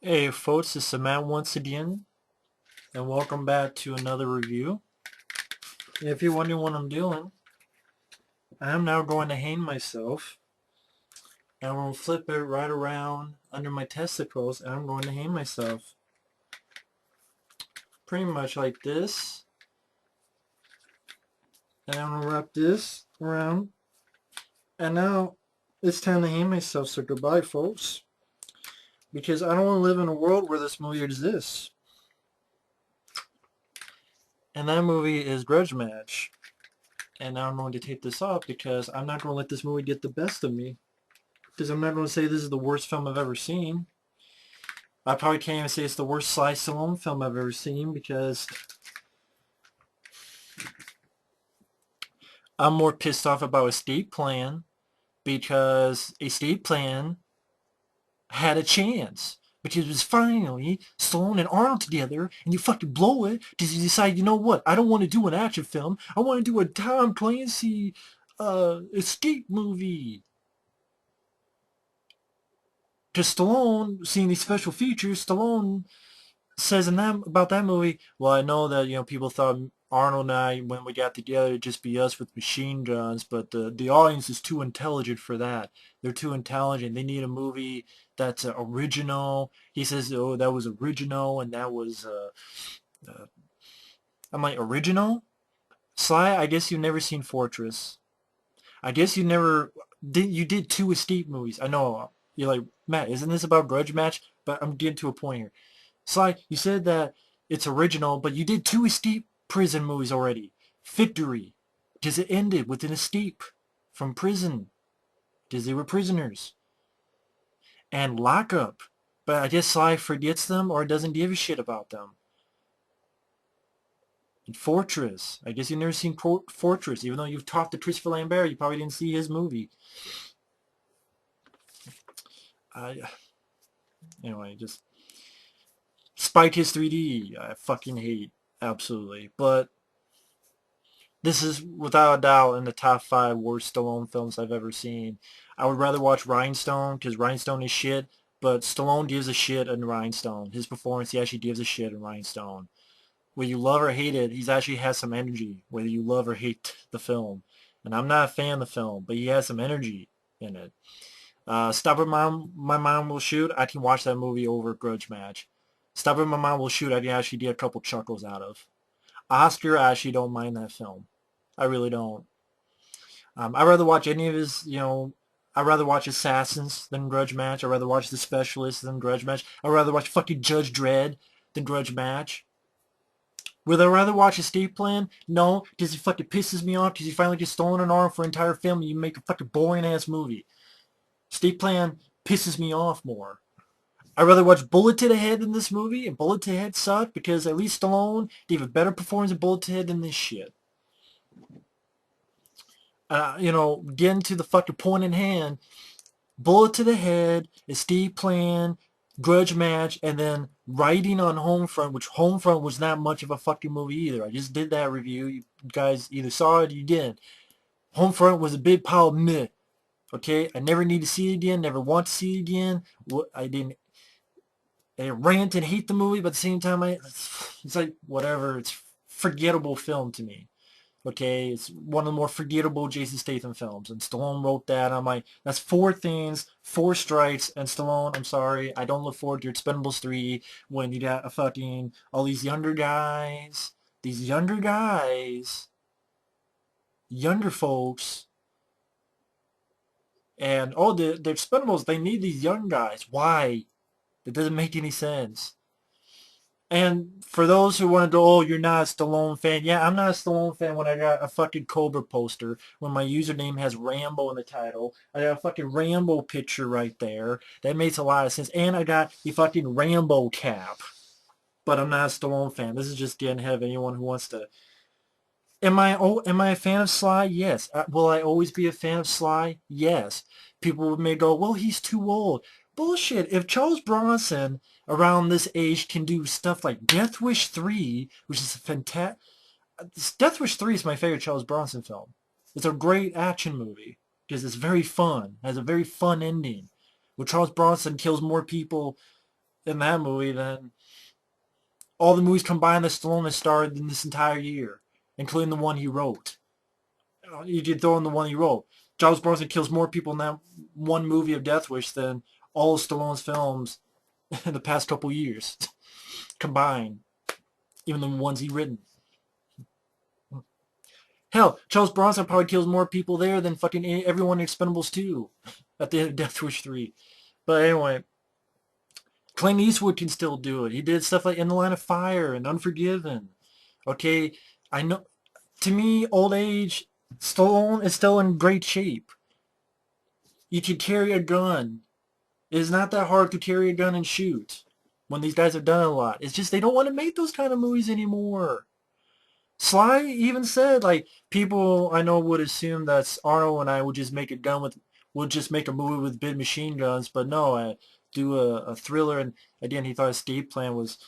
Hey folks, it's Matt once again, and welcome back to another review. If you're wondering what I'm doing, I'm now going to hang myself, and I'm going to flip it right around under my testicles, and I'm going to hang myself. Pretty much like this, and I'm going to wrap this around, and now it's time to hang myself, so goodbye folks, because I don't want to live in a world where this movie exists. And that movie is Grudge Match. And now I'm going to take this off because I'm not going to let this movie get the best of me. Because I'm not going to say this is the worst film I've ever seen. I probably can't even say it's the worst Sly Stallone film I've ever seen because I'm more pissed off about Escape Plan because Escape Plan had a chance. Because it was finally Stallone and Arnold together and you fucking blow it because you decide, you know what, I don't want to do an action film. I want to do a Tom Clancy escape movie. Because Stallone, seeing these special features, Stallone says in that about that movie, well, I know that people thought Arnold and I, when we got together, it'd just be us with machine guns, but the audience is too intelligent for that. They're too intelligent. They need a movie that's original. He says, oh, that was original, and that was. I'm like, original? Sly, I guess you've never seen Fortress. I guess you never did. You did two escape movies. I know. You're like, Matt, isn't this about Grudge Match? But I'm getting to a point here. Sly, you said that it's original, but you did two escape prison movies already. Victory, because it ended with an escape from prison, because they were prisoners. And Lockup, but I guess Sly forgets them or doesn't give a shit about them. And Fortress, I guess you've never seen Fortress, even though you've talked to Christopher Lambert, you probably didn't see his movie. I, anyway, just Spy Kids 3D, I fucking hate, absolutely. But this is without a doubt in the top 5 worst Stallone films I've ever seen. I would rather watch Rhinestone because Rhinestone is shit, but Stallone gives a shit in Rhinestone. His performance, he actually gives a shit in Rhinestone. Whether you love or hate it, he actually has some energy, whether you love or hate the film. And I'm not a fan of the film, but he has some energy in it. Stop It My Mom Will Shoot, I can watch that movie over Grudge Match. Stop It My Mom Will Shoot, I can actually get a couple chuckles out of. Oscar, I actually don't mind that film. I really don't. I'd rather watch any of his, I'd rather watch Assassins than Grudge Match. I'd rather watch The Specialist than Grudge Match. I'd rather watch fucking Judge Dredd than Grudge Match. Would I rather watch Escape Plan? No, because he fucking pisses me off because he finally gets stolen an arm for an entire film and you make a fucking boring-ass movie. Escape Plan pisses me off more. I'd rather watch Bullet to the Head than this movie, and Bullet to the Head sucked because at least Stallone gave a better performance in Bullet to the Head than this shit. Getting to the fucking point in hand, Bullet to the Head, Escape Plan, Grudge Match, and then Writing on Homefront, which Homefront was not much of a fucking movie either. I just did that review. You guys either saw it or you didn't. Homefront was a big pile of meh. Okay? I never need to see it again, never want to see it again. I rant and hate the movie, but at the same time, it's like, whatever. It's forgettable film to me. Okay, it's one of the more forgettable Jason Statham films, and Stallone wrote that. I'm like, that's 4 things, 4 strikes, and Stallone, I'm sorry, I don't look forward to Expendables 3 when you got all these younger guys, younger folks, and the Expendables, they need these young guys. Why? It doesn't make any sense. And for those who want to go, oh, you're not a Stallone fan. Yeah, I'm not a Stallone fan when I got a fucking Cobra poster, when my username has Rambo in the title. I got a fucking Rambo picture right there. That makes a lot of sense. And I got the fucking Rambo cap. But I'm not a Stallone fan. This is just getting ahead of anyone who wants to. Am I a fan of Sly? Yes. Will I always be a fan of Sly? Yes. People may go, well, he's too old. Bullshit. If Charles Bronson around this age can do stuff like Death Wish 3, which is a fantastic... Death Wish 3 is my favorite Charles Bronson film. It's a great action movie because it's very fun. It has a very fun ending where Charles Bronson kills more people in that movie than all the movies combined that Stallone has starred in this entire year, including the one he wrote. You could throw in the one he wrote. Charles Bronson kills more people in that one movie of Death Wish than all of Stallone's films in the past couple years combined, even the ones he written. Hell, Charles Bronson probably kills more people there than fucking everyone in Expendables 2 at the end of Death Wish 3. But anyway, Clint Eastwood can still do it. He did stuff like In the Line of Fire and Unforgiven. Okay, I know. To me, old age, Stallone is still in great shape. You can carry a gun. It is not that hard to carry a gun and shoot when these guys have done it a lot. It's just they don't want to make those kind of movies anymore. Sly even said, like, people I know would assume that Arnold and I would just make a gun with, would just make a movie with big machine guns, but no, I do a thriller, and again, he thought Escape Plan was,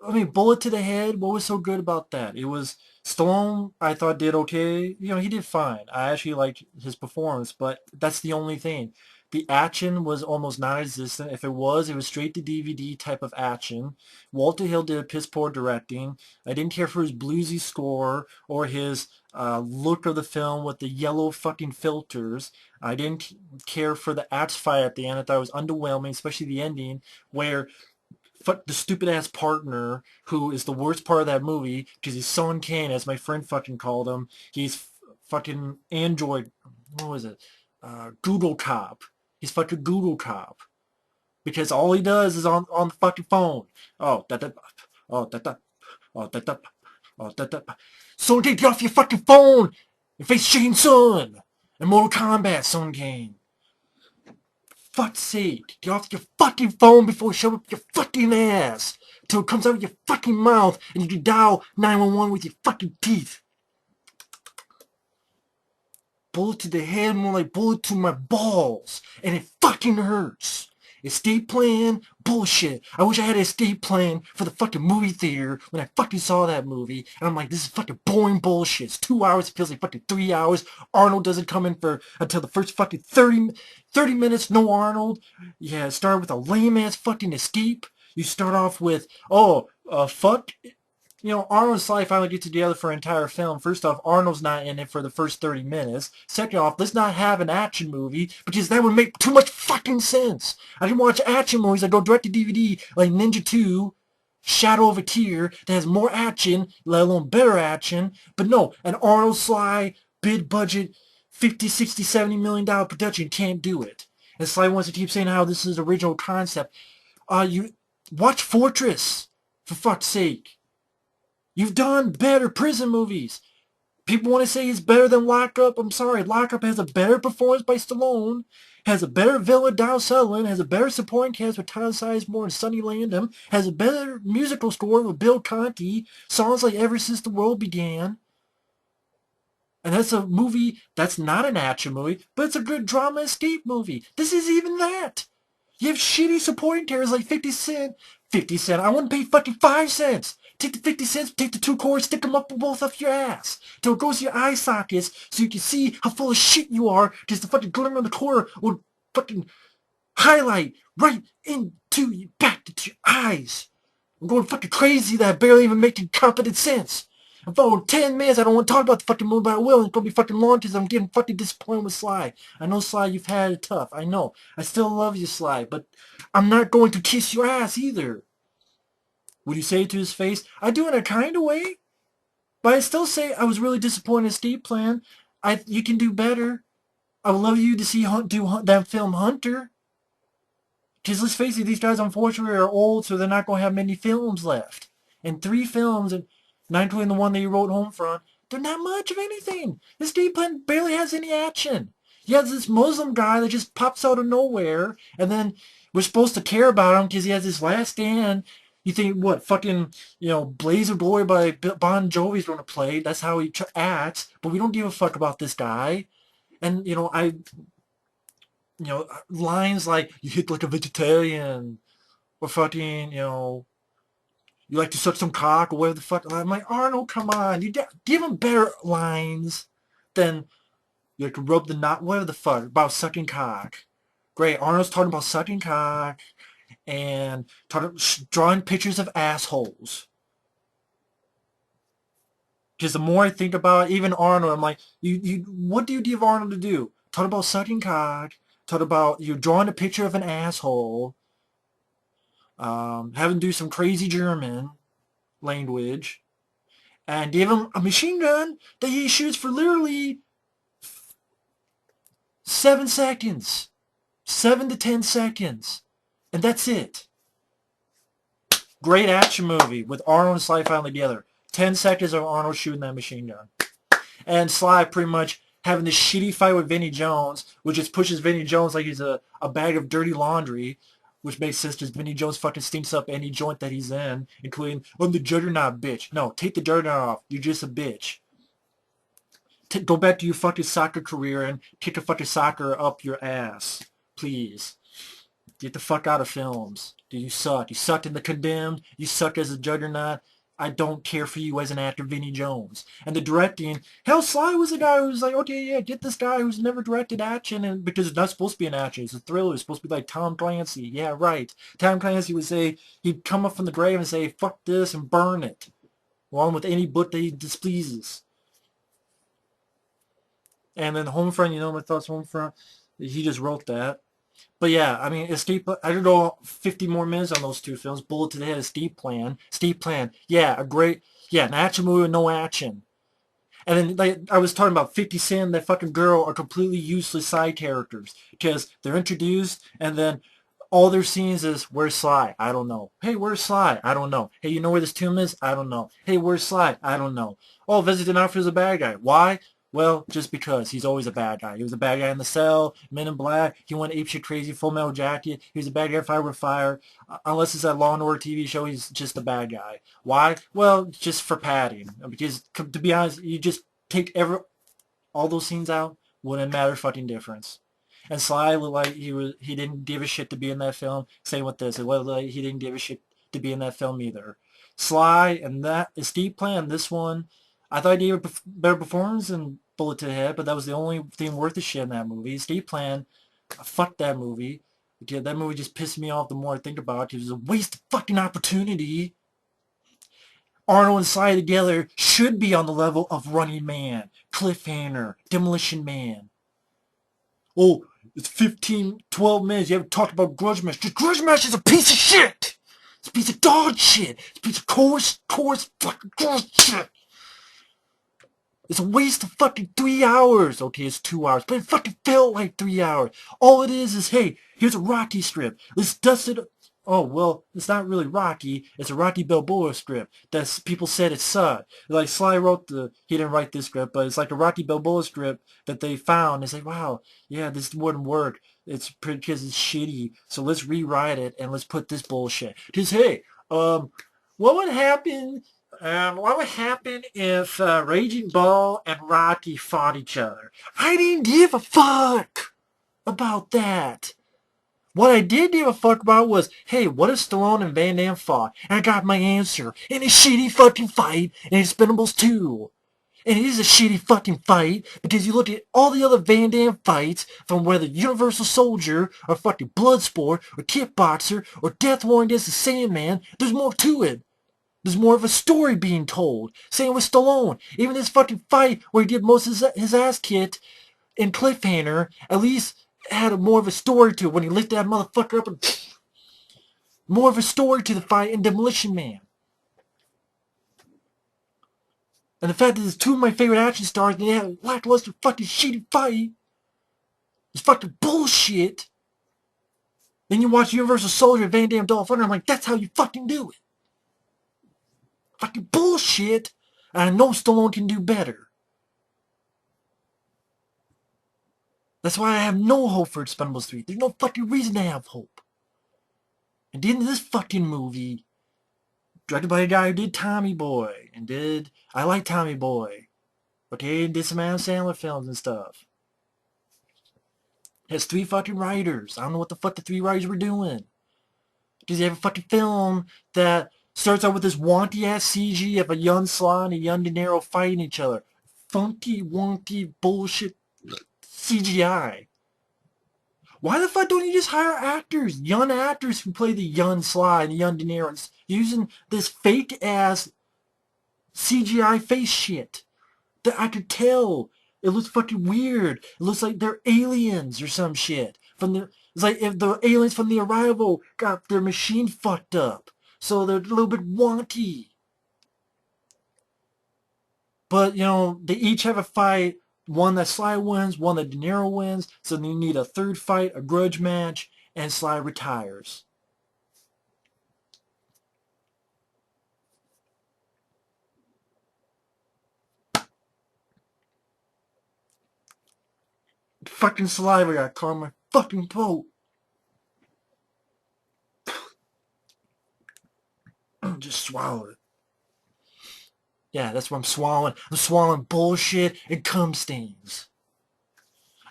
I mean, Bullet to the Head, what was so good about that? It was, Stallone, I thought did okay, you know, he did fine. I actually liked his performance, but that's the only thing. The action was almost non-existent. If it was straight to DVD type of action. Walter Hill did a piss poor directing. I didn't care for his bluesy score or his look of the film with the yellow fucking filters. I didn't care for the axe fight at the end. I thought it was underwhelming, especially the ending where fuck the stupid ass partner who is the worst part of that movie because he's Son Kane, as my friend fucking called him. He's fucking android. What was it? Google Cop. He's fucking Google Cop because all he does is on the fucking phone. Oh, that, oh, that, oh, that, oh, that. So get off your fucking phone and face Shane Sun and Mortal Kombat, Son Kane. Fuck's sake, get off your fucking phone before it shows up your fucking ass till it comes out of your fucking mouth and you can dial 911 with your fucking teeth. Bullet to the head, more like bullet to my balls, and it fucking hurts. Escape plan? Bullshit. I wish I had an escape plan for the fucking movie theater when I fucking saw that movie. And I'm like, this is fucking boring bullshit. It's 2 hours. It feels like fucking 3 hours. Arnold doesn't come in for until the first fucking 30 minutes. No Arnold. Yeah, start with a lame ass fucking escape. You start off with, oh, fuck. You know, Arnold and Sly finally get together for an entire film. First off, Arnold's not in it for the first 30 minutes. Second off, let's not have an action movie because that would make too much fucking sense. I can watch action movies that go direct to DVD like Ninja 2, Shadow of a Tear, that has more action, let alone better action. But no, an Arnold Sly big budget 50, 60, 70 million dollar production can't do it. And Sly wants to keep saying how this is original concept. You watch Fortress, for fuck's sake. You've done better prison movies. People want to say he's better than Lockup. I'm sorry. Lockup has a better performance by Stallone, has a better villain, Donald Sutherland, has a better supporting cast with Todd Sizemore and Sonny Landham, has a better musical score with Bill Conti, songs like Ever Since the World Began. And that's a movie that's not an action movie, but it's a good drama escape movie. This is even that. You have shitty supporting characters like 50 Cent. 50 Cent, I wouldn't pay fucking 5 cents. Take the 50 cents, take the 2 quarters, stick them up both up your ass. Till it goes to your eye sockets so you can see how full of shit you are because the fucking glimmer on the corner will fucking highlight right into you, back into your eyes. I'm going fucking crazy that I barely even making competent sense. I'm following 10 minutes. I don't want to talk about the fucking movie, but I will. It's going to be fucking long because I'm getting fucking disappointed with Sly. I know, Sly, you've had it tough. I know. I still love you, Sly, but I'm not going to kiss your ass either. Would you say it to his face? I do in a kind of way, but I still say I was really disappointed in Escape Plan. You can do better. I would love you to see that film Hunter. Because let's face it, these guys unfortunately are old, so they're not going to have many films left. And 3 films, and not including the one that you wrote Homefront, they're not much of anything. This game plan barely has any action. You have this Muslim guy that just pops out of nowhere, and then we're supposed to care about him because he has this last stand. You think, what, fucking, Blaze of Glory by Bon Jovi's going to play. That's how he acts. But we don't give a fuck about this guy. And, lines like, you hit like a vegetarian, or fucking, you like to suck some cock, or whatever the fuck. I'm like, Arnold, come on. You give him better lines than you like to rub the knot, whatever the fuck, about sucking cock. Great, Arnold's talking about sucking cock. and drawing pictures of assholes. Because the more I think about it, even Arnold, I'm like, what do you give Arnold to do? Talk about sucking cock. Talk about you drawing a picture of an asshole. Having to do some crazy German language, and give him a machine gun that he shoots for literally 7 seconds, 7 to 10 seconds, and that's it. Great action movie with Arnold and Sly finally together. 10 seconds of Arnold shooting that machine gun. And Sly pretty much having this shitty fight with Vinnie Jones, which just pushes Vinnie Jones like he's a bag of dirty laundry, which makes sense because Vinnie Jones fucking stinks up any joint that he's in, including, I'm the juggernaut, bitch. No, take the juggernaut off. You're just a bitch. Go back to your fucking soccer career and kick a fucking soccer up your ass. Please. Get the fuck out of films. Dude, you suck. You sucked in The Condemned. You suck as a juggernaut. I don't care for you as an actor, Vinnie Jones. And the directing, hell, Sly was a guy who was like, okay, yeah, get this guy who's never directed action, and because it's not supposed to be an action, it's a thriller, it's supposed to be like Tom Clancy. Yeah, right. Tom Clancy would say, he'd come up from the grave and say, fuck this, and burn it, along with any book that he displeases. And then Homefront, you know my thoughts on Homefront? He just wrote that. But yeah, I mean, Escape, I could go 50 more minutes on those two films. Bullet to the Head, Escape Plan. Escape Plan, yeah, an action movie with no action. And then, like, I was talking about 50 Cent and that fucking girl are completely useless side characters. Because they're introduced, and then all their scenes is, where's Sly? I don't know. Hey, where's Sly? I don't know. Hey, you know where this tomb is? I don't know. Hey, where's Sly? I don't know. Oh, Vincent D'Onofrio's a bad guy. Why? Well, just because. He's always a bad guy. He was a bad guy in The Cell, Men in Black. He went apeshit crazy, Full Metal Jacket. He was a bad guy in Fire with Fire. Unless it's that Law and Order TV show, he's just a bad guy. Why? Well, just for padding. Because, to be honest, you just take all those scenes out, wouldn't matter fucking difference. And Sly looked like he didn't give a shit to be in that film. Same with this. It looked like he didn't give a shit to be in that film either. Sly and that Escape Plan, this one, I thought he gave a better performance than Bullet to the Head, but that was the only thing worth a shit in that movie. Escape Plan, fuck that movie. Because that movie just pissed me off the more I think about it. It was a waste of fucking opportunity. Arnold and Sly together should be on the level of Running Man, Cliffhanger, Demolition Man. Oh, it's 12 minutes. You haven't talked about Grudge Match. The Grudge Match is a piece of shit. It's a piece of dog shit. It's a piece of coarse fucking gross shit. It's a waste of fucking 3 hours. Okay, it's 2 hours, but it fucking felt like 3 hours. All it is, hey, here's a Rocky strip. Let's dust it. Oh, well, it's not really Rocky. It's a Rocky Balboa script that people said it sucked. Like, Sly he didn't write this script, but it's like a Rocky Balboa script that they found. It's like, wow, yeah, this wouldn't work. It's because it's shitty. So let's rewrite it and let's put this bullshit. Because, hey, what would happen if Raging Bull and Rocky fought each other? I didn't give a fuck about that. What I did give a fuck about was, hey, what if Stallone and Van Damme fought? And I got my answer in a shitty fucking fight in Expendables 2. And it is a shitty fucking fight because you look at all the other Van Damme fights from whether Universal Soldier or fucking Bloodsport or Kickboxer or Death Warrant against the Sandman, there's more to it. There's more of a story being told. Same with Stallone. Even this fucking fight where he did most of his ass kicked in Cliffhanger, at least had more of a story to it when he lifted that motherfucker up and more of a story to the fight in Demolition Man. And the fact that there's two of my favorite action stars and they had a lackluster fucking shitty fight is fucking bullshit. Then you watch Universal Soldier and Van Damme Dolph Lundgren, I'm like, that's how you fucking do it. Fucking bullshit. And I know Stallone can do better. That's why I have no hope for Expendables 3. There's no fucking reason to have hope. And the end of this fucking movie, directed by a guy who did Tommy Boy, I like Tommy Boy, okay, did some Adam Sandler films and stuff. Has 3 fucking writers. I don't know what the fuck the 3 writers were doing. Because you have a fucking film that starts out with this wonky-ass CG of a young Sly and a young De Niro fighting each other. Funky, wonky, bullshit CGI. Why the fuck don't you just hire actors, young actors who play the young Sly and the young De Niro, using this fake ass CGI face shit that I could tell it looks fucking weird. It looks like they're aliens or some shit. It's like if the aliens from the Arrival got their machine fucked up, so they're a little bit wonky. But, they each have a fight. One that Sly wins, one that De Niro wins. So you need a third fight, a grudge match, and Sly retires. Fucking saliva got caught in my fucking throat. Just swallow it. Yeah, that's what I'm swallowing. I'm swallowing bullshit and cum stains.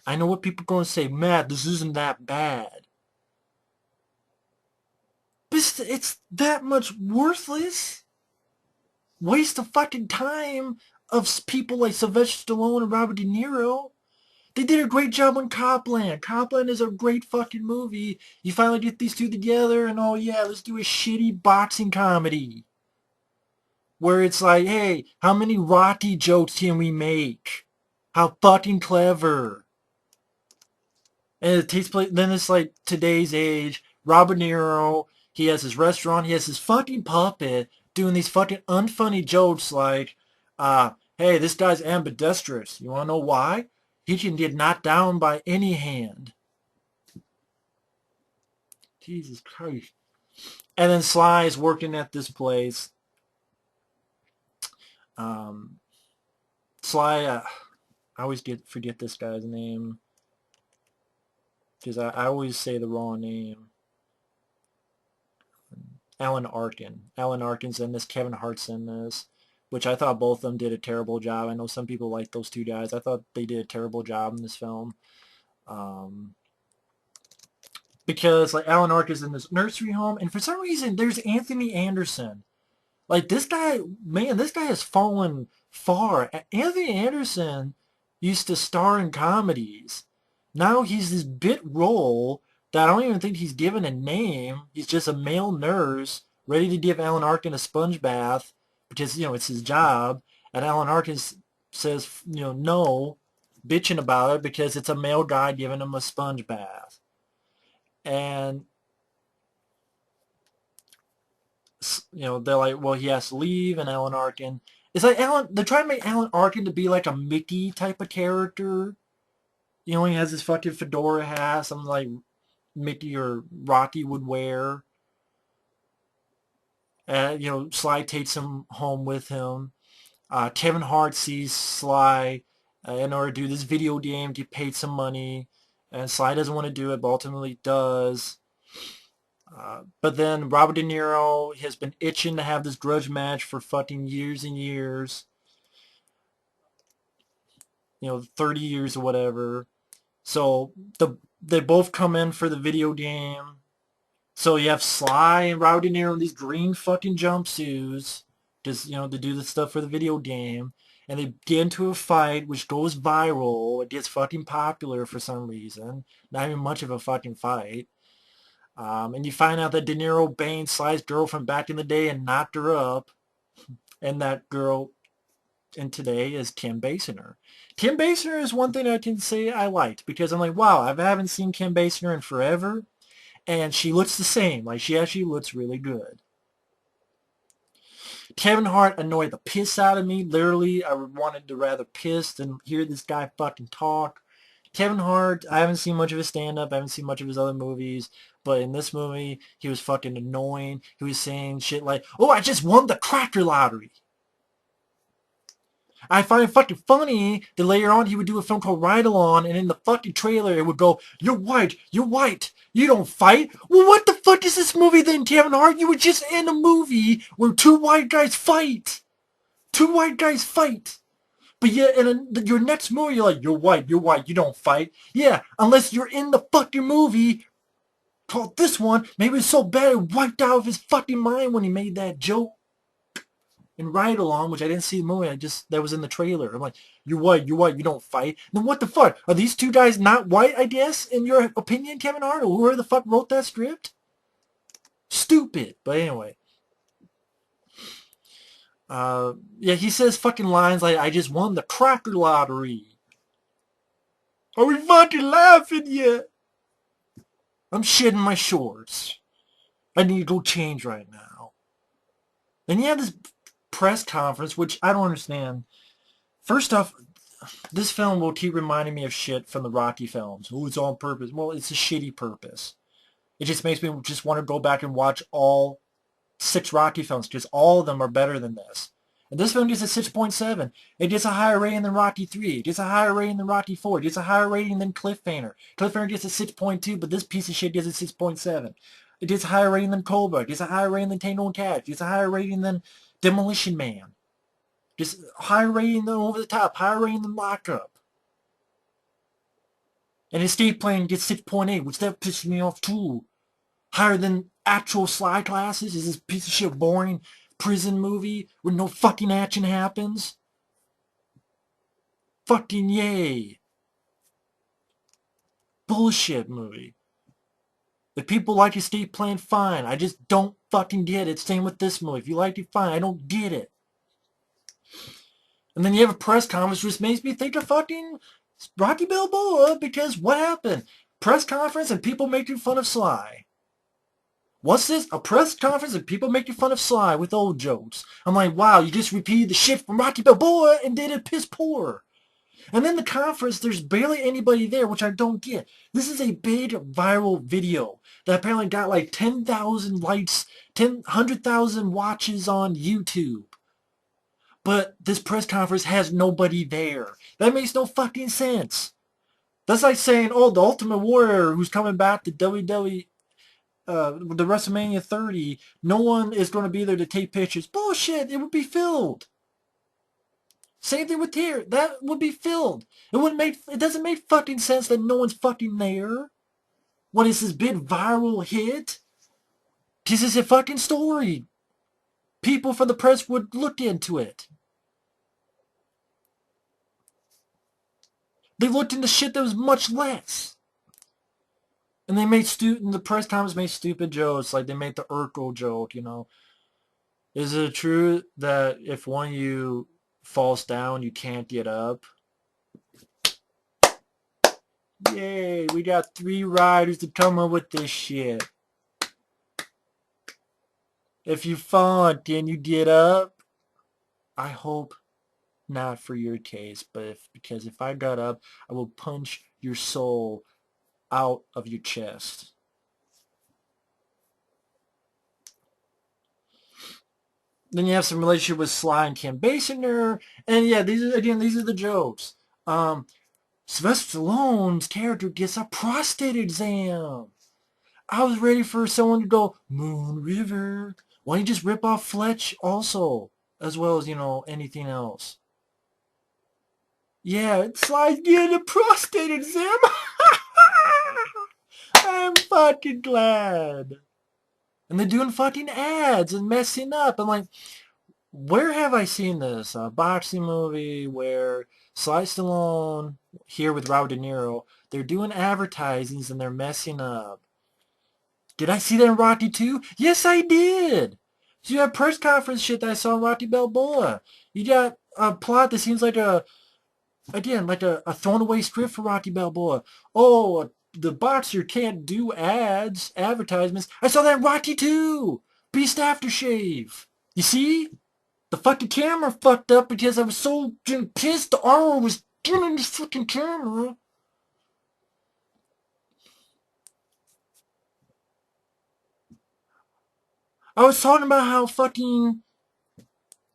I know what people are going to say. Matt, this isn't that bad. But it's that much worthless. Waste of fucking time of people like Sylvester Stallone and Robert De Niro. They did a great job on Copland. Copland is a great fucking movie. You finally get these two together and oh yeah, let's do a shitty boxing comedy. Where it's like, hey, how many Rocky jokes can we make? How fucking clever. And it takes place, then it's like today's age, Robert Niro, he has his restaurant, he has his fucking puppet doing these fucking unfunny jokes like, hey, this guy's ambidextrous. You want to know why? He can get knocked down by any hand. Jesus Christ. And then Sly is working at this place. Um, Sly, I always forget this guy's name because I always say the wrong name. Alan Arkin. Alan Arkin's in this. Kevin Hart's in this, which I thought both of them did a terrible job. I know some people like those two guys. I thought they did a terrible job in this film. Because like Alan Arkin's in this nursery home, and for some reason there's Anthony Anderson. Like this guy, man, this guy has fallen far. Anthony Anderson used to star in comedies. Now he's this bit role that I don't even think he's given a name. He's just a male nurse ready to give Alan Arkin a sponge bath because, it's his job. And Alan Arkin says, no, bitching about it because it's a male guy giving him a sponge bath. And they're like, well, he has to leave, and Alan Arkin. It's like they're trying to make Alan Arkin to be like a Mickey type of character. He has this fucking fedora hat, something like Mickey or Rocky would wear. Sly takes him home with him. Kevin Hart sees Sly in order to do this video game, get paid some money, and Sly doesn't want to do it, but ultimately does. But then Robert De Niro has been itching to have this grudge match for fucking years and years. 30 years or whatever. So they both come in for the video game. So you have Sly and Robert De Niro in these green fucking jumpsuits, just, to do the stuff for the video game. And they get into a fight, which goes viral. It gets fucking popular for some reason. Not even much of a fucking fight. And you find out that De Niro banged Sly's girlfriend back in the day and knocked her up. And that girl in today is Kim Basinger. Kim Basinger is one thing I can say I liked because I'm like, wow, I haven't seen Kim Basinger in forever. And she looks the same. Like, she actually looks really good. Kevin Hart annoyed the piss out of me. Literally, I wanted to rather piss than hear this guy fucking talk. Kevin Hart, I haven't seen much of his stand-up. I haven't seen much of his other movies. But in this movie, he was fucking annoying. He was saying shit like, oh, I just won the cracker lottery. I find it fucking funny that later on he would do a film called Ride Along, and in the fucking trailer it would go, you're white, you don't fight. Well, what the fuck is this movie then, Kevin Hart? You were just in a movie where two white guys fight. Two white guys fight. But yet in your next movie you're like, you're white, you don't fight. Yeah, unless you're in the fucking movie called this one. Maybe it's so bad it wiped out of his fucking mind when he made that joke. and Ride Along, which I didn't see the movie, that was in the trailer. I'm like, you're white, you don't fight. Then what the fuck? Are these two guys not white, I guess, in your opinion, Kevin Hart? Or whoever the fuck wrote that script? Stupid. But anyway. Yeah, he says fucking lines like, I just won the cracker lottery. Are we fucking laughing yet? I'm shitting my shorts. I need to go change right now. And you have this press conference, which I don't understand. First off, this film will keep reminding me of shit from the Rocky films. Oh, it's on purpose. Well, it's a shitty purpose. It just makes me just want to go back and watch all 6 Rocky films because all of them are better than this. And this film gets a 6.7. It gets a higher rating than Rocky 3. It gets a higher rating than Rocky 4. It gets a higher rating than Cliffhanger. Cliffhanger gets a 6.2, but this piece of shit gets a 6.7. It gets a higher rating than Cobra. It gets a higher rating than Tango and Cash. It gets a higher rating than Demolition Man. Just higher rating than Over the Top. Higher rating than Lockup. And Escape Plan gets 6.8, which that pisses me off too. Higher than actual Sly classes is this piece of shit boring prison movie where no fucking action happens. Fucking yay. Bullshit movie. If people like Escape Plan, fine. I just don't fucking get it. Same with this movie. If you like it, fine. I don't get it. And then you have a press conference which makes me think of fucking Rocky Balboa because what happened? Press conference and people making fun of Sly. What's this? A press conference and people making fun of Sly with old jokes. I'm like, wow, you just repeated the shit from Rocky Balboa and did it piss poor. And then the conference, there's barely anybody there, which I don't get. This is a big viral video that apparently got like 10,000 likes, 100,000 watches on YouTube. But this press conference has nobody there. That makes no fucking sense. That's like saying, oh, the Ultimate Warrior who's coming back to WWE, the WrestleMania 30, no one is going to be there to take pictures. Bullshit, it would be filled. Same thing with here. That would be filled. It doesn't make fucking sense that no one's fucking there. When it's this big viral hit? Because it's a fucking story. People from the press would look into it. They looked into shit that was much less. And they made the press conference made stupid jokes, like they made the Urkel joke, you know. Is it true that if one of you falls down, you can't get up? Yay, we got 3 riders to come up with this shit. If you fall, can you get up? I hope not for your case, but because if I got up, I will punch your soul out of your chest. Then you have some relationship with Sly and Kim Basinger, and yeah, these are the jokes. Sylvester Stallone's character gets a prostate exam. I was ready for someone to go, Moon River. Why don't you just rip off Fletch also? As well as, anything else. Yeah, Sly's getting a prostate exam. I'm fucking glad. And they're doing fucking ads and messing up. I'm like, where have I seen this? A boxing movie where Sly Stallone, here with Robert De Niro, they're doing advertisings and they're messing up. Did I see that in Rocky 2? Yes, I did. So you have press conference shit that I saw in Rocky Balboa. You got a plot that seems like a thrown away script for Rocky Balboa. Oh, the boxer can't do advertisements. I saw that in Rocky 2. Beast Aftershave. You see? The fucking camera fucked up because I was so pissed the armor was killing this fucking camera. I was talking about how fucking,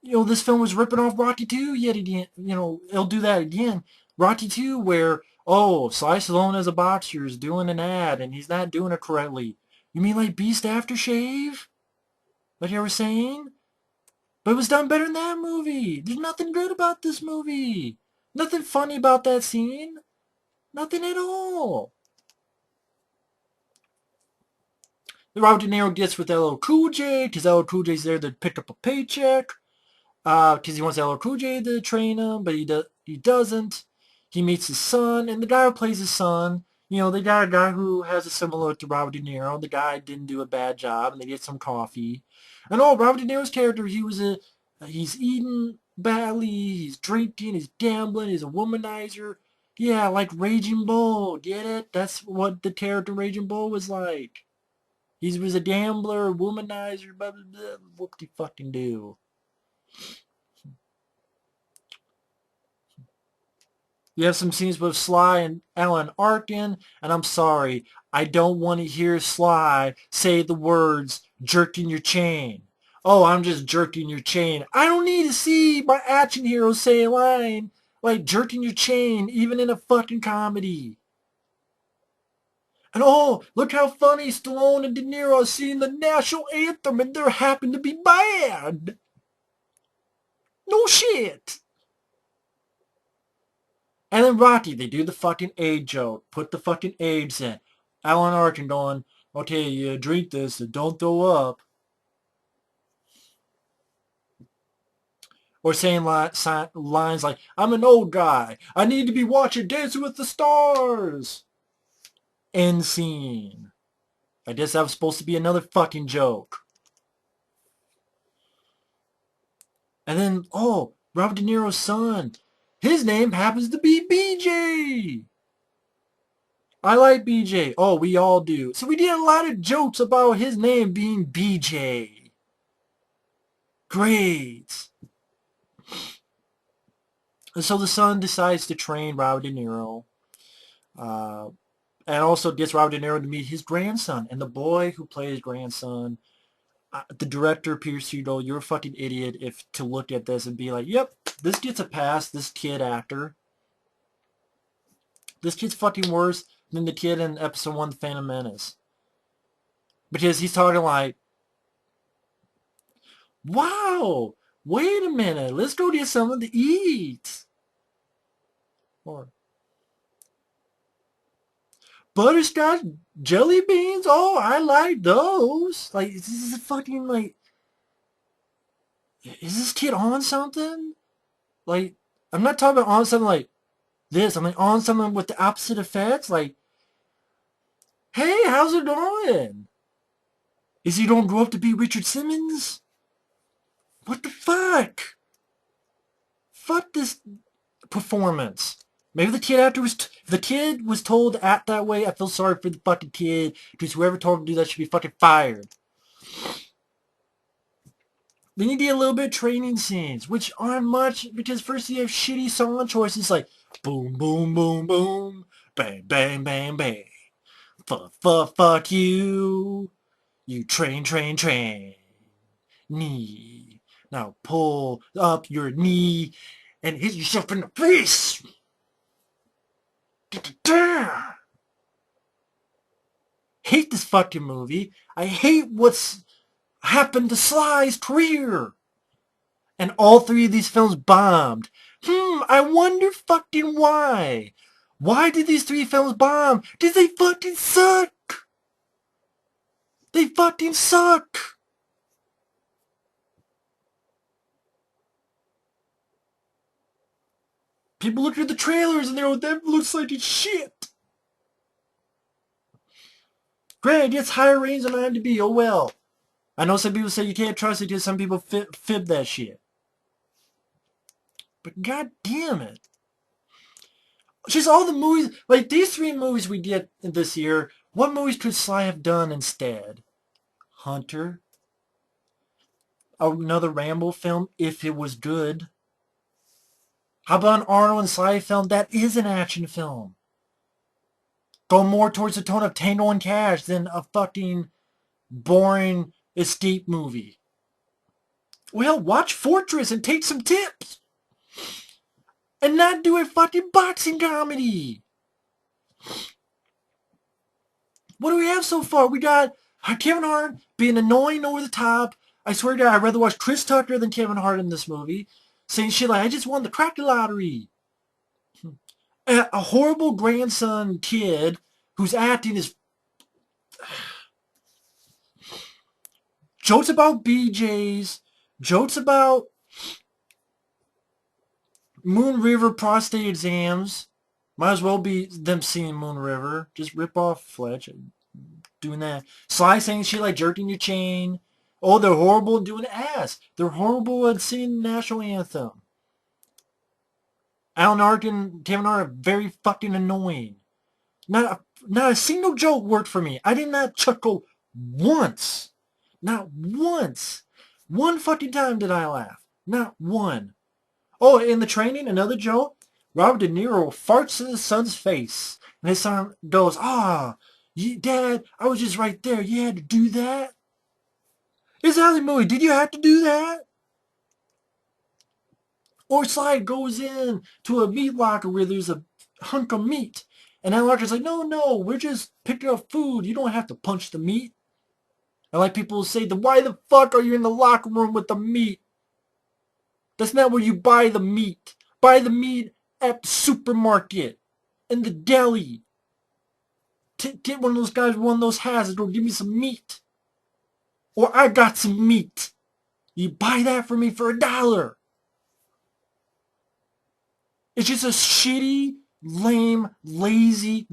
this film was ripping off Rocky 2 yet again. It'll do that again. Rocky 2 where, oh, Sly Stallone as a boxer is doing an ad and he's not doing it correctly. You mean like Beast Aftershave? Like I was saying? But it was done better than that movie. There's nothing good about this movie. Nothing funny about that scene. Nothing at all. Robert De Niro gets with LL Cool J because LL Cool J's there to pick up a paycheck. Because he wants LL Cool J to train him, but he doesn't. He meets his son, and the guy who plays his son, they got a guy who has a similar to Robert De Niro. The guy didn't do a bad job, and they get some coffee. And Robert De Niro's character, he's eating badly, he's drinking, he's gambling, he's a womanizer. Yeah, like Raging Bull, get it? That's what the character Raging Bull was like. He was a gambler, womanizer, blah, blah, blah, whoop-de-fucking-do. You have some scenes with Sly and Alan Arkin, and I'm sorry, I don't want to hear Sly say the words, jerking your chain. Oh, I'm just jerking your chain. I don't need to see my action hero say a line like jerking your chain, even in a fucking comedy. And look how funny Stallone and De Niro are singing the national anthem and they're happen to be bad. No shit. And then Rocky, they do the fucking AIDS joke. Put the fucking AIDS in. Alan Arkin going, okay, you drink this and don't throw up. Or saying lines like, I'm an old guy. I need to be watching Dancing with the Stars. End scene. I guess that was supposed to be another fucking joke. And then, Robert De Niro's son. His name happens to be BJ. I like BJ. Oh, we all do. So we did a lot of jokes about his name being BJ. Great. And so the son decides to train Robert De Niro. Uh, and also gets Robert De Niro to meet his grandson. And the boy who plays grandson, the director, Peter Segal, you're a fucking idiot if to look at this and be like, yep, this gets a pass, this kid actor. This kid's fucking worse than the kid in episode 1, The Phantom Menace. Because he's talking like, wow, wait a minute, let's go get something to eat. Or butterscotch jelly beans? Oh, I like those. Like, this is a fucking, like, is this kid on something? Like, I'm not talking about on something like this. I'm like on something with the opposite effects. Like, hey, how's it going? Is he gonna grow up to be Richard Simmons? What the fuck? Fuck this performance. Maybe the kid actor the kid was told to act that way. I feel sorry for the fucking kid. Because whoever told him to do that should be fucking fired. Then you get a little bit of training scenes, which aren't much because first you have shitty song choices like boom, boom, boom, boom, bang, bang, bang, bang. Fuck you. You train, train, train. Knee. Now pull up your knee and hit yourself in the face. Hate this fucking movie. I hate what's happened to Sly's career. And all three of these films bombed. I wonder fucking why. Why did these three films bomb? Did they fucking suck? They fucking suck. People look at the trailers and they're like, that looks like it's shit. Granted, it gets higher ratings on IMDb. Oh well. I know some people say you can't trust it because some people fib that shit. But god damn it. Just all the movies, like these three movies we get this year, what movies could Sly have done instead? Hunter. Another Rambo film, if it was good. How about an Arnold and Sly film that is an action film? Go more towards the tone of Tango and Cash than a fucking boring escape movie. Well, watch Fortress and take some tips. And not do a fucking boxing comedy. What do we have so far? We got Kevin Hart being annoying over the top. I swear to God, I'd rather watch Chris Tucker than Kevin Hart in this movie. Saying shit like, I just won the crack lottery. A horrible grandson kid whose acting is jokes about BJs, jokes about Moon River prostate exams. Might as well be them seeing Moon River. Just rip off Fletch doing that. Sly saying shit like jerking your chain. Oh, they're horrible at doing ass. They're horrible at singing the national anthem. Alan Arkin, Kevin Hart are very fucking annoying. Not a single joke worked for me. I did not chuckle once. Not once. One fucking time did I laugh. Not one. Oh, in the training, another joke. Robert De Niro farts in his son's face. And his son goes, Dad, I was just right there. You had to do that? It's Alley movie. Did you have to do that? Or Sly goes in to a meat locker where there's a hunk of meat. And that locker's like, no, we're just picking up food. You don't have to punch the meat. And like people say, then why the fuck are you in the locker room with the meat? That's not where you buy the meat. Buy the meat at the supermarket. In the deli. Get one of those guys with one of those hats and go give me some meat. Or I got some meat. You buy that for me for $1. It's just a shitty, lame, lazy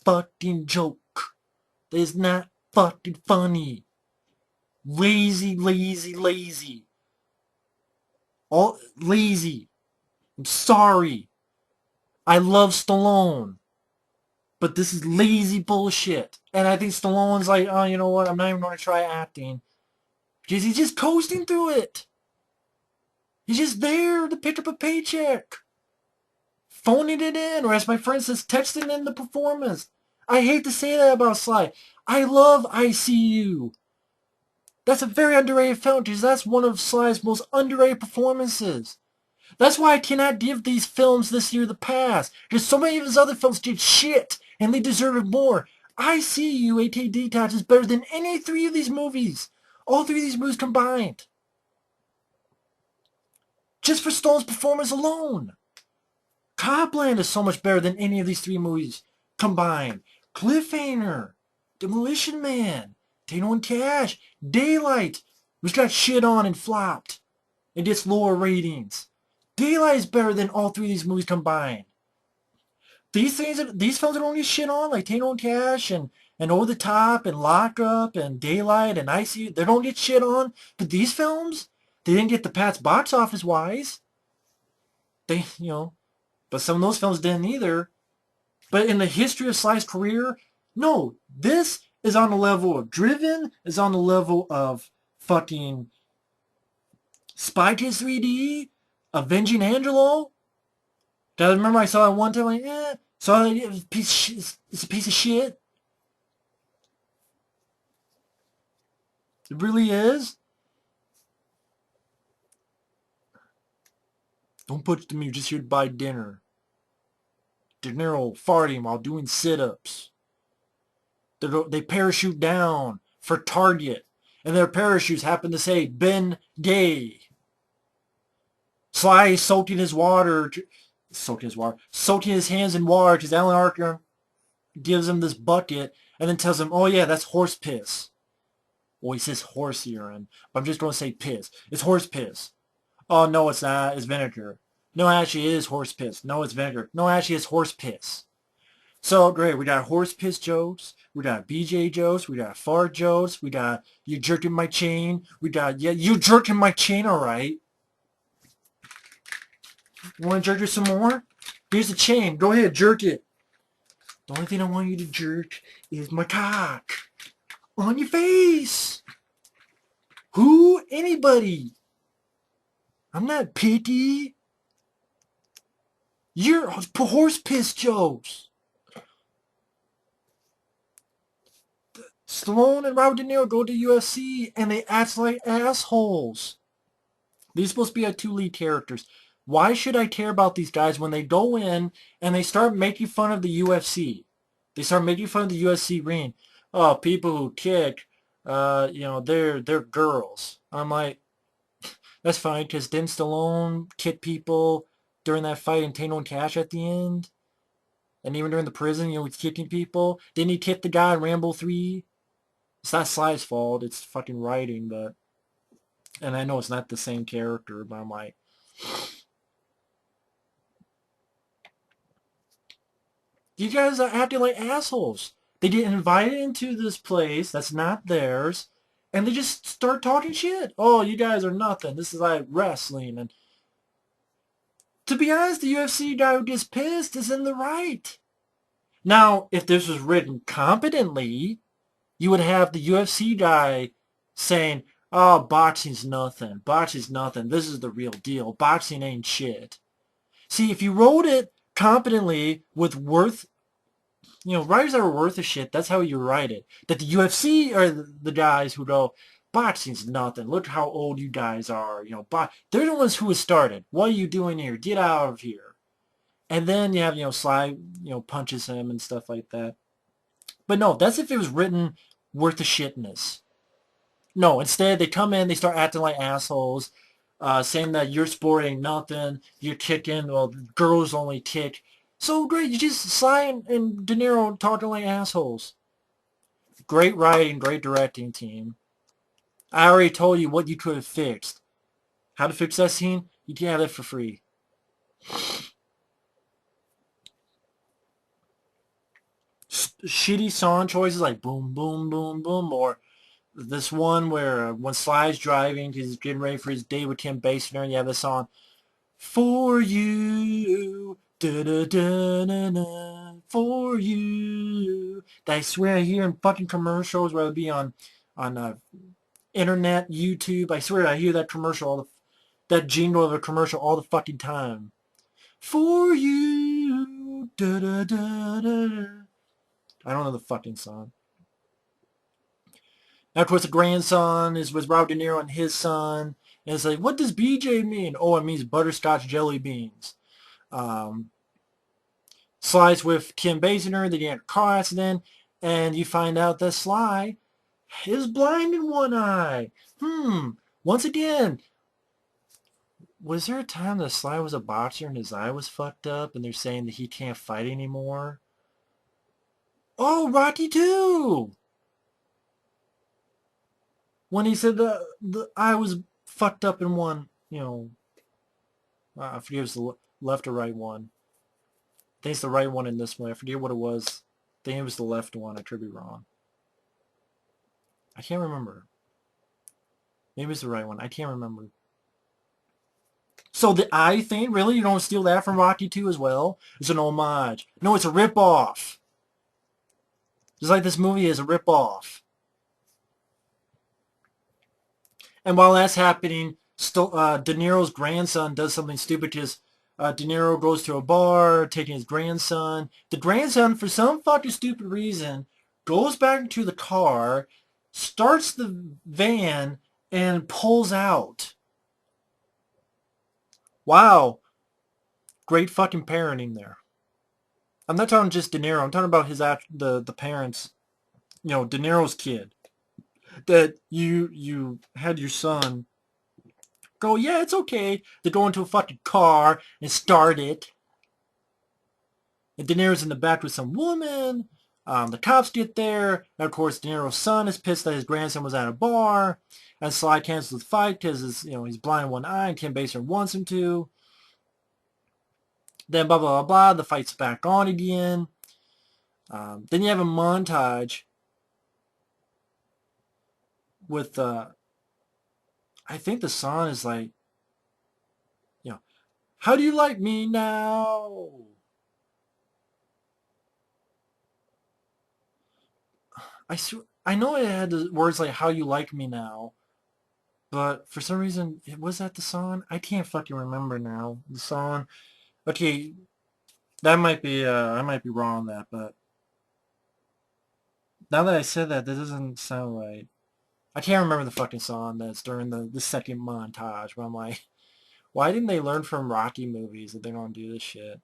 fucking joke. That is not fucking funny. Lazy. All lazy. I'm sorry. I love Stallone. But this is lazy bullshit. And I think Stallone's like, oh, you know what? I'm not even going to try acting. Because he's just coasting through it. He's just there to pick up a paycheck. Phoning it in, or as my friend says, texting in the performance. I hate to say that about Sly. I love ICU. That's a very underrated film because that's one of Sly's most underrated performances. That's why I cannot give these films this year the pass. Because so many of his other films did shit, and they deserved more. ICU, aka Detox, is better than any three of these movies. All three of these movies combined. Just for Stallone's performance alone. Copland is so much better than any of these three movies combined. Cliffhanger, Demolition Man, Tango and Cash, Daylight, which got shit on and flopped and gets lower ratings. Daylight is better than all three of these movies combined. These films that only shit on, like Tango and Cash and Over the Top and Lock Up and Daylight and ICU, they don't get shit on. But these films, they didn't get the pats box office wise. But some of those films didn't either. But in the history of Sly's career, no, this is on the level of Driven, is on the level of fucking Spy Kids 3D, Avenging Angelo. I remember I saw it one time, like, saw it, it's a piece of shit. It really is. Don't push me, you're just here to buy dinner. De Niro farting while doing sit-ups. They parachute down for Target, and their parachutes happen to say Ben Gay. Sly soaking his hands in water because Alan Arkin gives him this bucket and then tells him, oh yeah, that's horse piss. Well, he says horse urine, but I'm just going to say piss. It's horse piss. Oh, no, it's not. It's vinegar. No, actually, it is horse piss. No, it's vinegar. No, actually, it's horse piss. So, great. We got horse piss jokes. We got BJ jokes. We got fart jokes. We got you jerking my chain. We got, yeah, you jerking my chain, all right. You want to jerk it some more? Here's the chain. Go ahead, jerk it. The only thing I want you to jerk is my cock. On your face. Who? Anybody. I'm not picky. You're horse piss jokes. Stallone and Robert De Niro go to UFC and they act like assholes. These are supposed to be our two lead characters. Why should I care about these guys when they go in and they start making fun of the UFC? They start making fun of the UFC ring. Oh, people who kick, they're girls. I'm like, that's fine, because didn't Stallone kick people during that fight in Tango and Cash at the end? And even during the prison, he's kicking people. Didn't he kick the guy in Rambo 3? It's not Sly's fault. It's fucking writing, but And I know it's not the same character, but I'm like, you guys are acting like assholes. They get invited into this place that's not theirs, and they just start talking shit. Oh, you guys are nothing. This is like wrestling. And to be honest, the UFC guy who gets pissed is in the right. Now, if this was written competently, you would have the UFC guy saying, oh, boxing's nothing. Boxing's nothing. This is the real deal. Boxing ain't shit. See, if you wrote it competently with writers that are worth a shit, that's how you write it. That the UFC are the guys who go, boxing's nothing. Look how old you guys are. They're the ones who started. What are you doing here? Get out of here. And then you have, Sly, punches him and stuff like that. But no, that's if it was written worth a shitness. No, instead they come in, they start acting like assholes, saying that your sport ain't nothing, you're kicking, well, girls only kick. So great, you just Sly and De Niro talking like assholes. Great writing, great directing team. I already told you what you could have fixed. How to fix that scene? You can have it for free. Shitty song choices like boom, boom, boom, boom, or this one where when Sly's driving because he's getting ready for his date with Kim Basinger, and you have this song, for you, da da da da da, for you. That I swear I hear in fucking commercials, whether it be on internet, YouTube. I swear I hear that commercial, that jingle of a commercial all the fucking time. For you, da da da da da. I don't know the fucking song. Now, of course, the grandson is with Robert De Niro and his son. And it's like, what does BJ mean? Oh, it means butterscotch jelly beans. Um, Sly's with Kim Basinger. They get in a car accident. And you find out that Sly is blind in one eye. Once again, was there a time that Sly was a boxer and his eye was fucked up and they're saying that he can't fight anymore? Oh, Rocky 2! When he said the eye was fucked up in one, I forget if it's the left or right one. I think it's the right one in this one. I forget what it was. I think it was the left one. I could be wrong. I can't remember. Maybe it's the right one. I can't remember. So the eye thing, really? You don't steal that from Rocky 2 as well? It's an homage. No, it's a rip-off. Just like this movie is a rip-off. And while that's happening, De Niro's grandson does something stupid because De Niro goes to a bar, taking his grandson. The grandson, for some fucking stupid reason, goes back into the car, starts the van, and pulls out. Wow. Great fucking parenting there. I'm not talking just De Niro. I'm talking about the parents. De Niro's kid. That you had your son go, yeah, it's okay to go into a fucking car and start it. And De Niro's in the back with some woman. The cops get there. And of course, De Niro's son is pissed that his grandson was at a bar. And Sly cancels the fight because he's blind in one eye and Kim Basinger wants him to. Then blah, blah, blah, blah. The fight's back on again. Then you have a montage with, I think the song is like, how do you like me now? I know it had the words like how you like me now, but for some reason, was that the song? I can't fucking remember now. The song. Okay, that might be, I might be wrong on that, but now that I said that, that doesn't sound right. I can't remember the fucking song that's during the second montage, but I'm like, why didn't they learn from Rocky movies that they're gonna do this shit?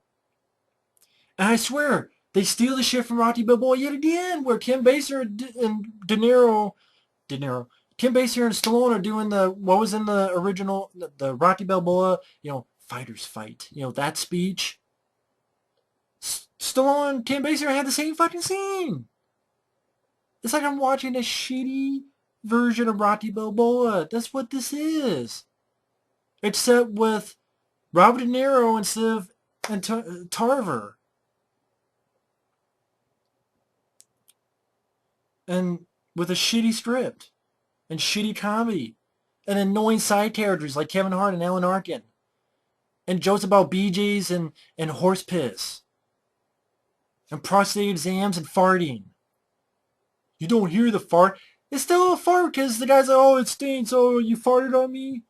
And I swear, they steal the shit from Rocky Balboa yet again, where Kim Basinger and De Niro, Kim Basinger and Stallone are doing what was in the original, the Rocky Balboa, fighters fight, that speech. Stallone and Kim Basinger had the same fucking scene. It's like I'm watching a shitty version of Rocky Balboa. That's what this is. Except with Robert De Niro instead of Tarver. And with a shitty script. And shitty comedy. And annoying side characters like Kevin Hart and Alan Arkin. And jokes about BJ's and horse piss. And prostate exams and farting. You don't hear the fart. It's still a fart because the guy's like, oh, it stinks. Oh, you farted on me?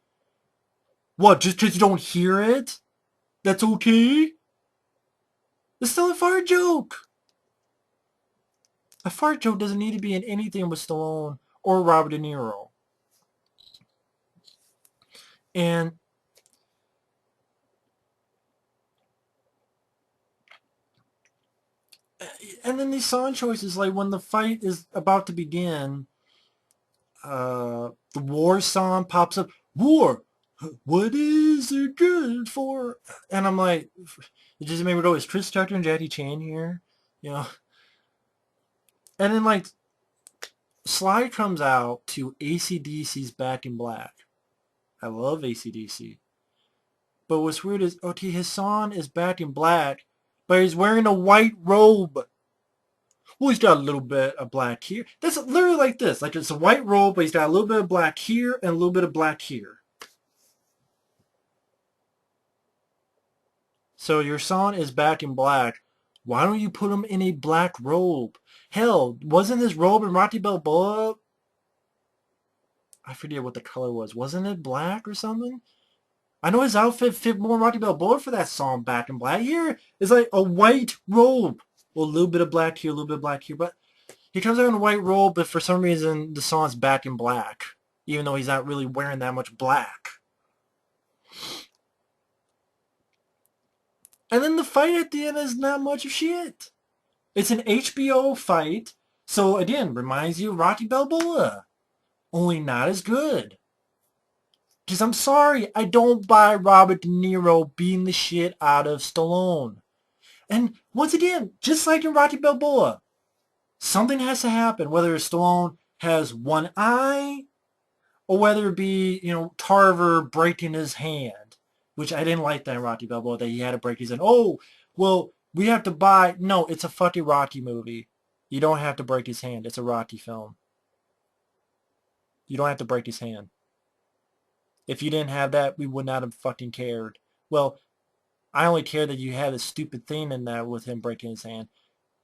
What, just because you don't hear it? That's okay? It's still a fart joke. A fart joke doesn't need to be in anything with Stallone or Robert De Niro. And and then these song choices, like when the fight is about to begin, the war song pops up. War, what is it good for? And I'm like, it just made me go, is Chris Tucker and Jackie Chan here? You know. And then like Sly comes out to AC/DC's Back in Black. I love AC/DC. But what's weird is, okay, his song is Back in Black, but he's wearing a white robe. Well, he's got a little bit of black here. That's literally like this. Like it's a white robe, but he's got a little bit of black here and a little bit of black here. So your song is Back in Black. Why don't you put him in a black robe? Hell, wasn't his robe in Rocky Balboa? I forget what the color was. Wasn't it black or something? I know his outfit fit more Rocky Balboa for that song Back in Black. Here is like a white robe. Well, a little bit of black here, a little bit of black here. But he comes out in a white robe, but for some reason the song's Back in Black. Even though he's not really wearing that much black. And then the fight at the end is not much of shit. It's an HBO fight. So again, reminds you of Rocky Balboa. Only not as good. Because I'm sorry, I don't buy Robert De Niro beating the shit out of Stallone. And once again, just like in Rocky Balboa, something has to happen, whether Stallone has one eye or whether it be, Tarver breaking his hand, which I didn't like that in Rocky Balboa, that he had to break his hand. Oh, well, we have to buy... No, it's a fucking Rocky movie. You don't have to break his hand. It's a Rocky film. You don't have to break his hand. If you didn't have that, we would not have fucking cared. Well, I only care that you had a stupid thing in there with him breaking his hand.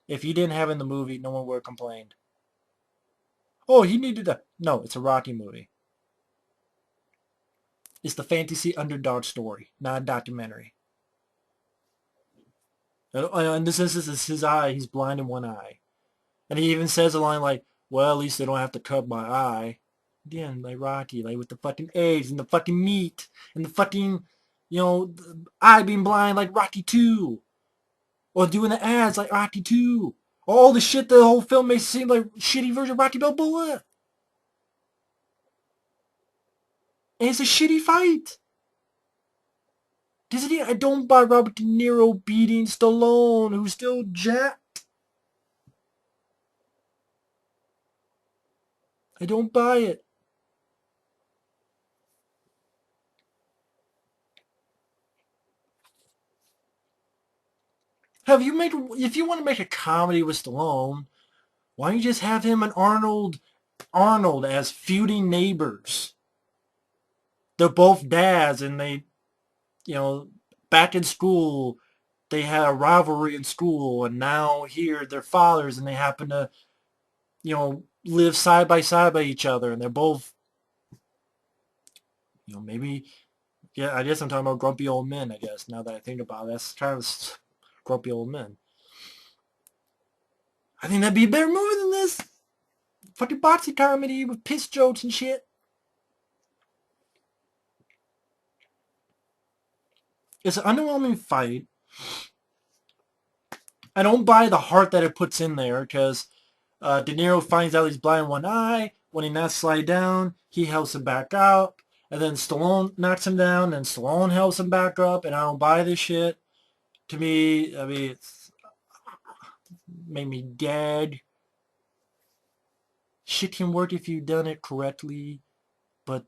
If you didn't have it in the movie, no one would have complained. Oh, he needed a... No, it's a Rocky movie. It's the fantasy underdog story, not a documentary. And this is his eye. He's blind in one eye. And he even says a line like, well, at least they don't have to cut my eye. Again, like Rocky, like with the fucking eggs and the fucking meat and the fucking, the eye being blind like Rocky 2. Or doing the ads like Rocky 2. All the shit the whole film makes it seem like shitty version of Rocky Balboa. And it's a shitty fight. Because I don't buy Robert De Niro beating Stallone, who's still jacked. I don't buy it. If you want to make a comedy with Stallone, why don't you just have him and Arnold as feuding neighbors? They're both dads, and they, back in school, they had a rivalry in school, and now here they're fathers, and they happen to, live side by each other, and they're both, maybe, yeah, I guess I'm talking about grumpy old men, I guess, now that I think about it. That's kind of grumpy old men. I think that'd be a better movie than this. Fucking boxing comedy with piss jokes and shit. It's an underwhelming fight. I don't buy the heart that it puts in there because De Niro finds out he's blind in one eye. When he knocks Sly down, he helps him back up. And then Stallone knocks him down, and Stallone helps him back up. And I don't buy this shit. To me, I mean, it's made me gag. shit can work if you've done it correctly, but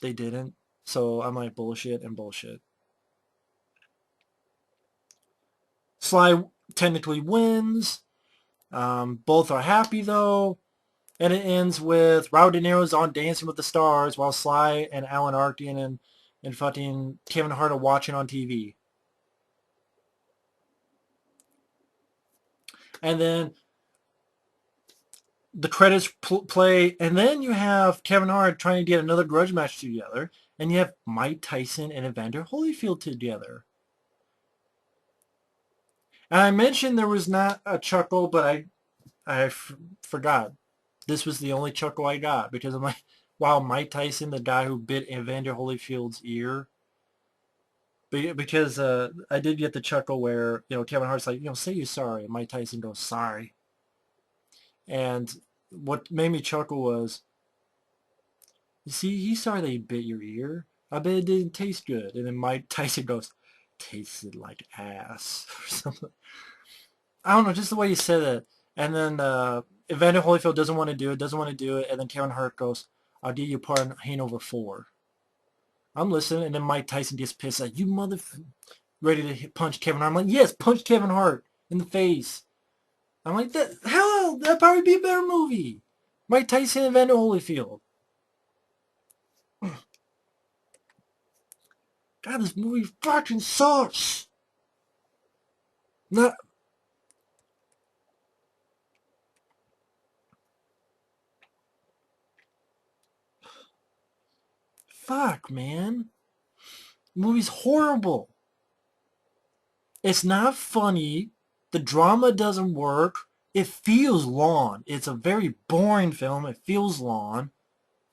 they didn't. So I'm like, bullshit and bullshit. Sly technically wins. Both are happy though. And it ends with Robert De Niro's on Dancing with the Stars while Sly and Alan Arkin and fucking Kevin Hart are watching on TV. And then the credits play, and then you have Kevin Hart trying to get another grudge match together, and you have Mike Tyson and Evander Holyfield together. And I mentioned there was not a chuckle, but I forgot. This was the only chuckle I got because I'm like, wow, Mike Tyson, the guy who bit Evander Holyfield's ear. Because I did get the chuckle where, Kevin Hart's like, say you're sorry. And Mike Tyson goes, sorry. And what made me chuckle was, you see, he's sorry that he bit your ear. I bet it didn't taste good. And then Mike Tyson goes, tasted like ass or something. I don't know, just the way he said it. And then Evander Holyfield doesn't want to do it. And then Kevin Hart goes, I'll give you a part hand over 4. I'm listening. And then Mike Tyson gets pissed like, you mother... Ready to punch Kevin Hart. I'm like, yes, punch Kevin Hart in the face. I'm like, that'd probably be a better movie. Mike Tyson and Evander Holyfield. God, this movie fucking sucks. Not fuck, man. The movie's horrible. It's not funny. The drama doesn't work. It feels long. It's a very boring film. It feels long.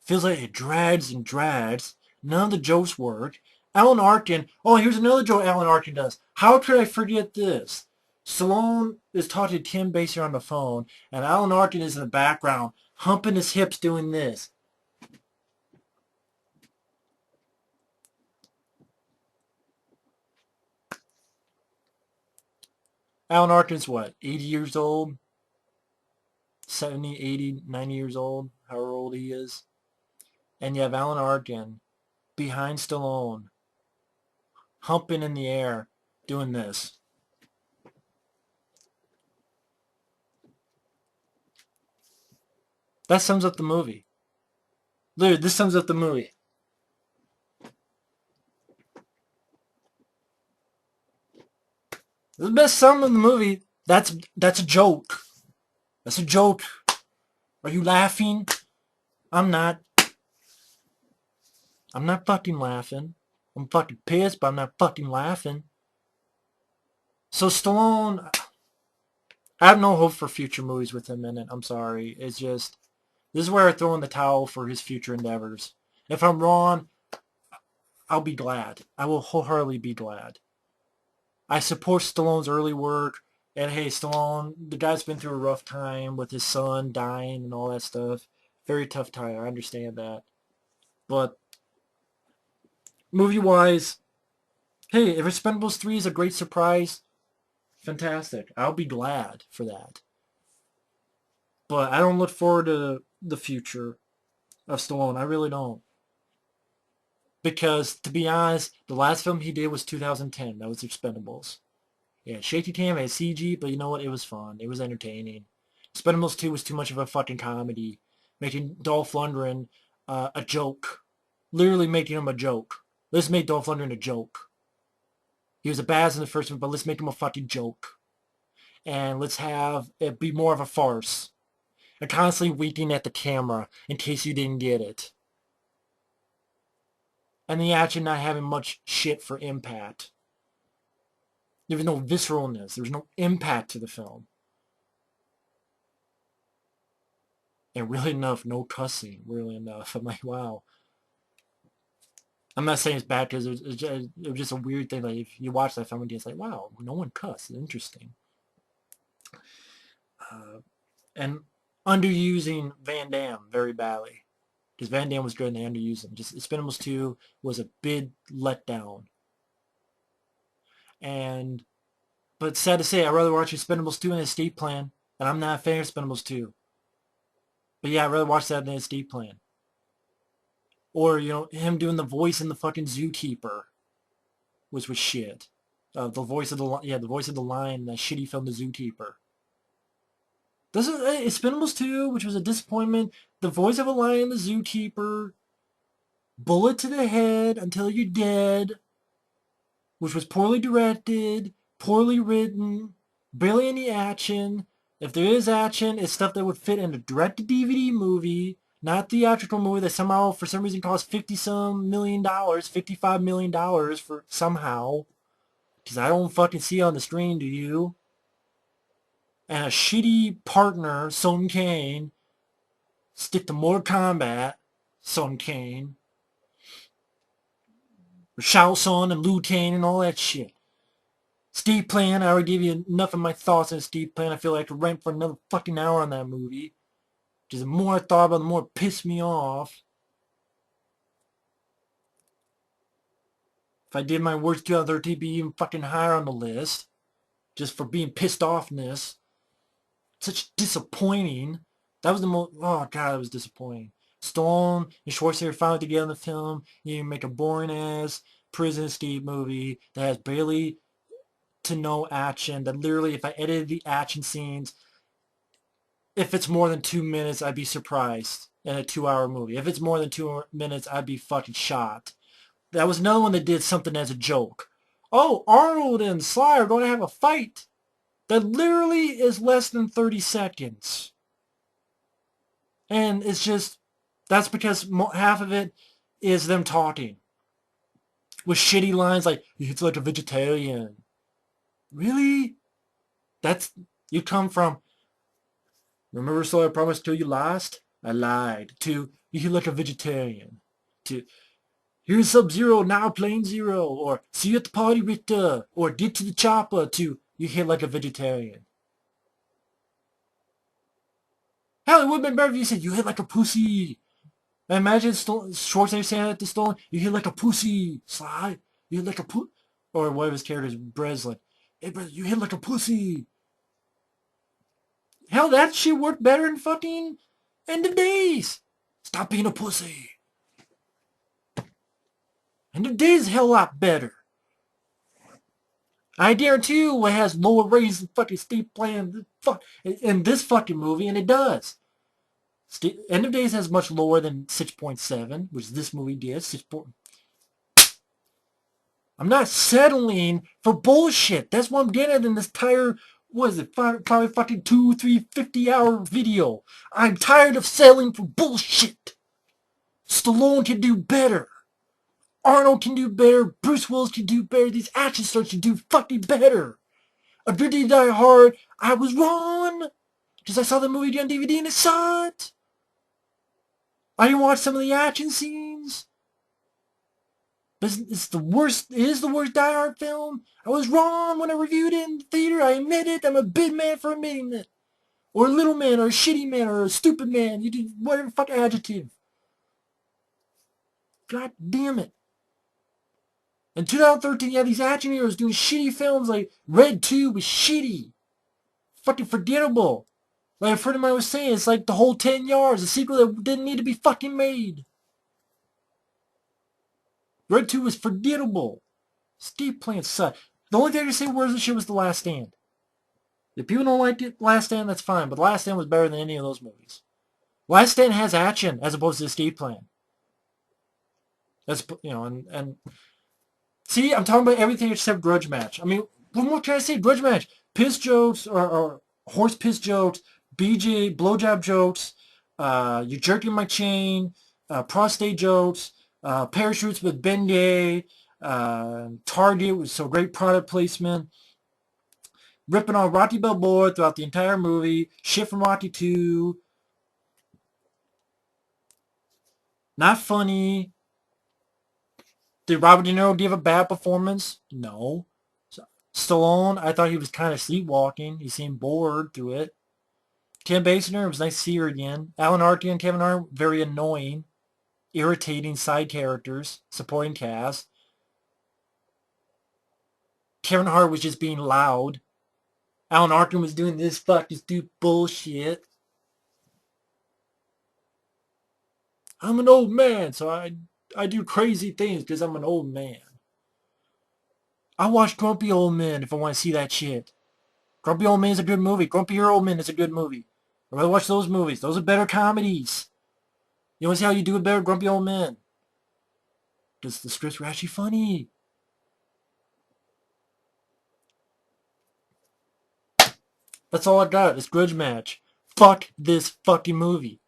Feels like it drags and drags. None of the jokes work. Alan Arkin. Oh, here's another joke Alan Arkin does. How could I forget this? Stallone is talking to Kim Basinger on the phone, and Alan Arkin is in the background, humping his hips doing this. Alan Arkin's what, 80 years old? 70, 80, 90 years old? However old he is. And you have Alan Arkin behind Stallone, humping in the air, doing this. That sums up the movie. Dude, this sums up the movie. The best sum of the movie, that's a joke. That's a joke. Are you laughing? I'm not. I'm not fucking laughing. I'm fucking pissed, but I'm not fucking laughing. So Stallone, I have no hope for future movies with him in it. I'm sorry. It's just, this is where I throw in the towel for his future endeavors. If I'm wrong, I'll be glad. I will wholeheartedly be glad. I support Stallone's early work. And hey, Stallone, the guy's been through a rough time with his son dying and all that stuff. Very tough time. I understand that. But movie-wise, hey, if Expendables 3 is a great surprise, fantastic. I'll be glad for that. But I don't look forward to the future of Stallone. I really don't. Because, to be honest, the last film he did was 2010. That was Expendables. Yeah, shaky cam, had CG, but you know what? It was fun. It was entertaining. Expendables 2 was too much of a fucking comedy. Making Dolph Lundgren a joke. Literally making him a joke. Let's make Dolph Lundgren a joke. He was a badass in the first one, but let's make him a fucking joke. And let's have it be more of a farce. And constantly winking at the camera in case you didn't get it. And the action not having much shit for impact. There was no visceralness. There was no impact to the film. And really enough, no cussing. Really enough. I'm like, wow. I'm not saying it's bad because it was just a weird thing. Like, if you watch that film and it's like, wow, no one cussed. Interesting. And underusing Van Damme very badly. Because Van Damme was good and they underused him. Just Expendables 2 was a big letdown. And but sad to say, I'd rather watch Expendables 2 and Escape Plan, and I'm not a fan of Expendables 2. But yeah, I'd rather watch that than Escape Plan. Or, him doing the voice in the fucking Zookeeper, which was shit. The voice of the voice of the lion in that shitty film, The Zookeeper. This is Expendables 2, which was a disappointment. The voice of a lion, The Zookeeper. Bullet to the head until you're dead, which was poorly directed, poorly written, barely any action. If there is action, it's stuff that would fit in a direct-to-DVD movie, not theatrical movie that somehow, for some reason, cost $50-some million, $55 million for somehow. Because I don't fucking see it on the screen, do you? And a shitty partner, Son Kane, stick to Mortal Kombat, Son Kane, Shao Sun and Liu Kang and all that shit. Steve Plan, I already gave you enough of my thoughts on Steve Plan. I feel like I could rant for another fucking hour on that movie. Just the more I thought about it, the more it pissed me off. If I did my worst 2013, it'd be even fucking higher on the list. Just for being pissed offness. Such disappointing. That was the most, oh god, that was disappointing. Stallone and Schwarzenegger finally together in the film. You make a boring ass prison escape movie that has barely to no action. That literally, if I edited the action scenes, if it's more than 2 minutes, I'd be surprised in a 2-hour movie. If it's more than 2 minutes, I'd be fucking shocked. That was another one that did something as a joke. Oh, Arnold and Sly are going to have a fight. That literally is less than 30 seconds. And it's just, that's because half of it is them talking. With shitty lines like, it's like a vegetarian. Really? That's, you come from, remember so I promised till you lost? I lied. To, you feel like a vegetarian. To, here's Sub-Zero, now playing Zero. Or, see you at the party, Richter. Or, get to the chopper. To, you hit like a vegetarian. Hell, it would have been better if you said, you hit like a pussy. I imagine Schwarzenegger saying that to Stallone, you hit like a pussy, Sly. You hit like a or one of his characters, Breslin. Hey, brother, you hit like a pussy. Hell, that shit worked better than fucking End of Days. Stop being a pussy. End of Days is a hell of a lot better. I guarantee you it has lower ratings than fucking Steve Plan in this fucking movie, and it does. End of Days has much lower than 6.7, which this movie did. 6. I'm not settling for bullshit. That's what I'm getting at in this entire, what is it, probably fucking 2, 3, 50-hour video. I'm tired of settling for bullshit. Stallone can do better. Arnold can do better. Bruce Willis can do better. These action stars can do fucking better. A Good Day to Die Hard, I was wrong. Because I saw the movie on DVD and it sucked. I didn't watch some of the action scenes. It's the worst. It is the worst Die Hard film. I was wrong when I reviewed it in the theater. I admit it. I'm a big man for admitting it. Or a little man, or a shitty man, or a stupid man. You do whatever fucking adjective. God damn it. In 2013, you had these action heroes doing shitty films like Red 2 was shitty. Fucking forgettable. Like a friend of mine was saying, it's like the whole 10 yards, a sequel that didn't need to be fucking made. Red 2 was forgettable. Steve Plant sucked. The only thing I can say worse than shit was The Last Stand. If people don't like it, Last Stand, that's fine. But The Last Stand was better than any of those movies. Last Stand has action as opposed to Escape Plan. That's, and see, I'm talking about everything except Grudge Match. I mean, what more can I say? Grudge Match, piss jokes or horse piss jokes, BJ blowjob jokes, you jerking my chain, prostate jokes, parachutes with Ben Gay, Target with so great product placement, ripping on Rocky Balboa throughout the entire movie, shit from Rocky 2, not funny. Did Robert De Niro give a bad performance? No. Stallone, I thought he was kind of sleepwalking. He seemed bored through it. Kim Basinger, it was nice to see her again. Alan Arkin and Kevin Hart, very annoying, irritating side characters, supporting cast. Kevin Hart was just being loud. Alan Arkin was doing this fucking stupid bullshit. I'm an old man, so I do crazy things because I'm an old man. I watch Grumpy Old Men if I want to see that shit. Grumpy Old Man is a good movie. Grumpy Old Men is a good movie. I'd rather watch those movies. Those are better comedies. You want to see how you do it better? Grumpy Old Men. Because the scripts were actually funny. That's all I got. It's Grudge Match. Fuck this fucking movie.